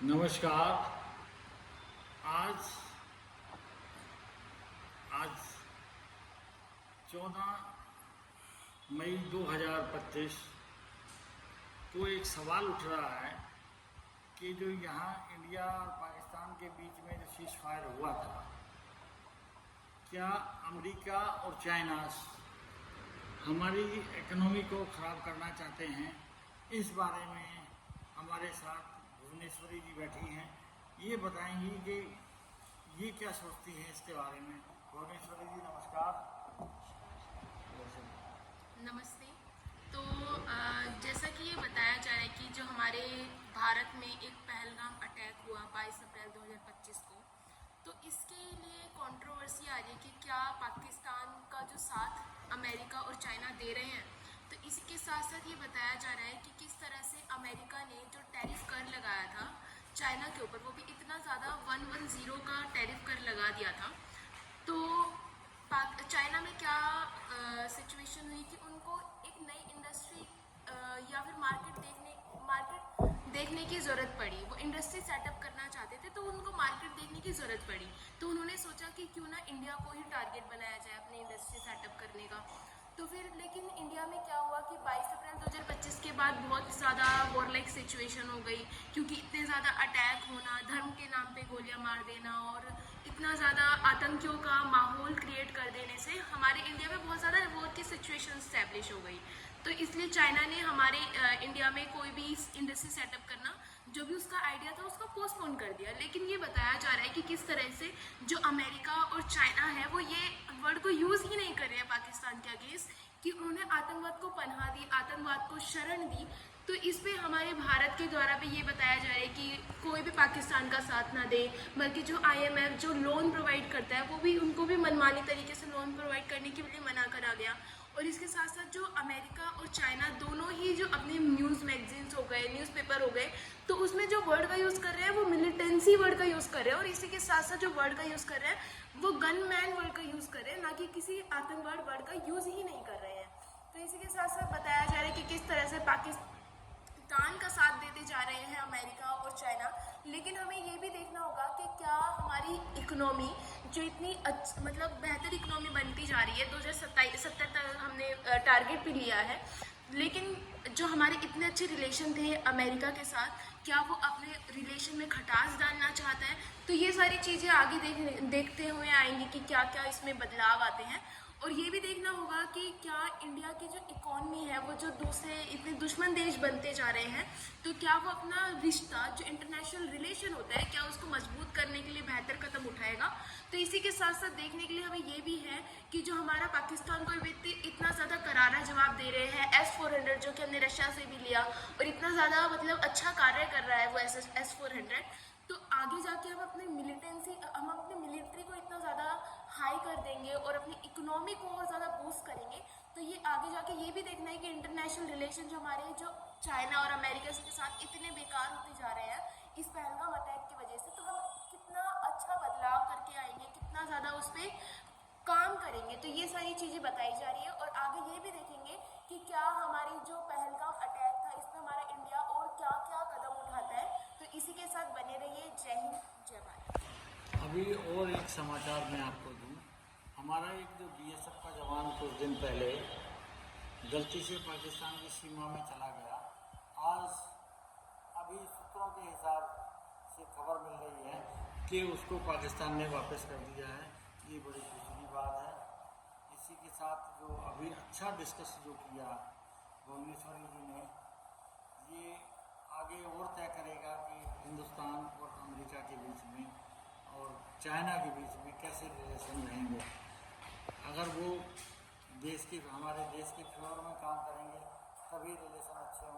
नमस्कार। आज आज 14 मई 2025 को एक सवाल उठ रहा है कि जो यहाँ इंडिया और पाकिस्तान के बीच में जो सीज फायर हुआ था, क्या अमेरिका और चाइना हमारी इकोनॉमी को ख़राब करना चाहते हैं? इस बारे में हमारे साथ भुवनेश्वरी जी बैठी हैं। ये बताएंगी कि ये क्या सोचती हैं इसके बारे में। भुवनेश्वरी जी नमस्कार। नमस्ते। तो जैसा कि ये बताया जा रहा है कि जो हमारे भारत में एक पहलगाम अटैक हुआ 22 अप्रैल 2025 को, तो इसके लिए कंट्रोवर्सी आ रही है कि क्या पाकिस्तान का जो साथ अमेरिका और चाइना दे रहे हैं। तो इसी के साथ साथ ये बताया जा रहा है कि किस तरह से अमेरिका ने जो टैरिफ कर लगाया था चाइना के ऊपर, वो भी इतना ज़्यादा 110 का टैरिफ कर लगा दिया था। तो चाइना में क्या सिचुएशन हुई कि उनको एक नई इंडस्ट्री या फिर मार्केट देखने की ज़रूरत पड़ी। वो इंडस्ट्री सेटअप करना चाहते थे, तो उनको मार्केट देखने की ज़रूरत पड़ी। तो उन्होंने सोचा कि क्यों ना इंडिया को ही टारगेट बनाया जाए अपनी इंडस्ट्री सेटअप करने का। तो फिर लेकिन इंडिया में क्या हुआ कि 22 अप्रैल 2025 के बाद बहुत ज़्यादा वॉर लाइक सिचुएशन हो गई, क्योंकि इतने ज़्यादा अटैक होना, धर्म के नाम पे गोलियां मार देना और इतना ज़्यादा आतंकियों का माहौल क्रिएट कर देने से हमारे इंडिया में बहुत ज़्यादा वॉर की सिचुएशन स्टैब्लिश हो गई। तो इसलिए चाइना ने हमारे इंडिया में कोई भी इंडस्ट्री सेटअप करना, जो भी उसका आइडिया था, उसको पोस्टपोन कर दिया। लेकिन ये बताया जा रहा है कि किस तरह से जो अमेरिका और चाइना है वो ये वर्ड को यूज़ ही नहीं कर रहे हैं पाकिस्तान के अगेंस्ट, कि उन्होंने आतंकवाद को पनाह दी, आतंकवाद को शरण दी। तो इस पे हमारे भारत के द्वारा भी ये बताया जा रहा है कि कोई भी पाकिस्तान का साथ ना दे, बल्कि जो IMF जो लोन प्रोवाइड करता है वो भी उनको भी मनमानी तरीके से लोन प्रोवाइड करने के लिए मना करा गया। और इसके साथ साथ जो अमेरिका और चाइना दोनों ही जो अपने न्यूज़ मैगजीन्स हो गए, न्यूज़पेपर हो गए, तो उसमें जो वर्ड का यूज़ कर रहे हैं वो मिलिटेंसी वर्ड का यूज़ कर रहे हैं। और इसी के साथ साथ जो वर्ड का यूज़ कर रहे हैं वो गन मैन वर्ड का यूज़ कर रहे हैं, ना कि किसी आतंकवाद वर्ड का यूज़ ही नहीं कर रहे हैं। तो इसी के साथ साथ बताया जा रहा है कि किस तरह से पाकिस्तान का साथ देते जा रहे हैं अमेरिका और चाइना। लेकिन हमें ये भी देखना होगा कि क्या हमारी इकोनॉमी जो इतनी मतलब बेहतर इकोनॉमी बनती जा रही है, 2070 तक हमने टारगेट भी लिया है, लेकिन जो हमारे इतने अच्छे रिलेशन थे अमेरिका के साथ, क्या वो अपने रिलेशन में खटास डालना चाहता है? तो ये सारी चीज़ें आगे देखते हुए आएंगी कि क्या क्या इसमें बदलाव आते हैं। और ये भी देखना होगा कि क्या इंडिया की जो इकॉनमी है वो जो दूसरे इतने दुश्मन देश बनते जा रहे हैं, तो क्या वो अपना रिश्ता जो इंटरनेशनल रिलेशन होता है, क्या उसको मजबूत करने के लिए बेहतर कदम उठाएगा? तो इसी के साथ साथ देखने के लिए हमें ये भी है कि जो हमारा पाकिस्तान को व्यक्ति इतना ज़्यादा करारा जवाब दे रहे हैं, S-400 जो कि हमने रशिया से भी लिया और इतना ज़्यादा मतलब अच्छा कार्य कर रहा है वो S-400, तो आगे जाके हम अपनी मिलिट्री को इतना ज़्यादा हाई कर देंगे और अपनी इकोनॉमी को और ज़्यादा बूस्ट करेंगे। तो ये आगे जाके ये भी देखना है कि इंटरनेशनल रिलेशन जो हमारे जो चाइना और अमेरिका के साथ इतने बेकार होते जा रहे हैं इस पहलगाम अटैक की वजह से, तो हम कितना अच्छा बदलाव करके आएंगे, कितना ज़्यादा उस पर काम करेंगे। तो ये सारी चीज़ें बताई जा रही है। और आगे ये भी देखेंगे कि क्या हमारी जो पहलगाम अटैक था इसमें हमारा इंडिया और क्या क्या कदम उठाता है। तो इसी के साथ बने रहिए। जय हिंद, जय भारत। अभी और एक समाचार मैं आपको दूं। हमारा एक जो BSF का जवान कुछ दिन पहले गलती से पाकिस्तान की सीमा में चला गया। आज अभी सूत्रों के हिसाब से खबर मिल रही है कि उसको पाकिस्तान ने वापस कर दिया है। ये बड़ी खुशी की बात है। इसी के साथ जो अभी अच्छा डिस्कस जो किया भुवनेश्वरी जी ने, ये आगे और तय करेगा कि हिंदुस्तान और अमेरिका के बीच में और चाइना के बीच में कैसे रिलेशन रहेंगे। अगर वो हमारे देश के फेवर में काम करेंगे तभी रिलेशन अच्छे होंगे।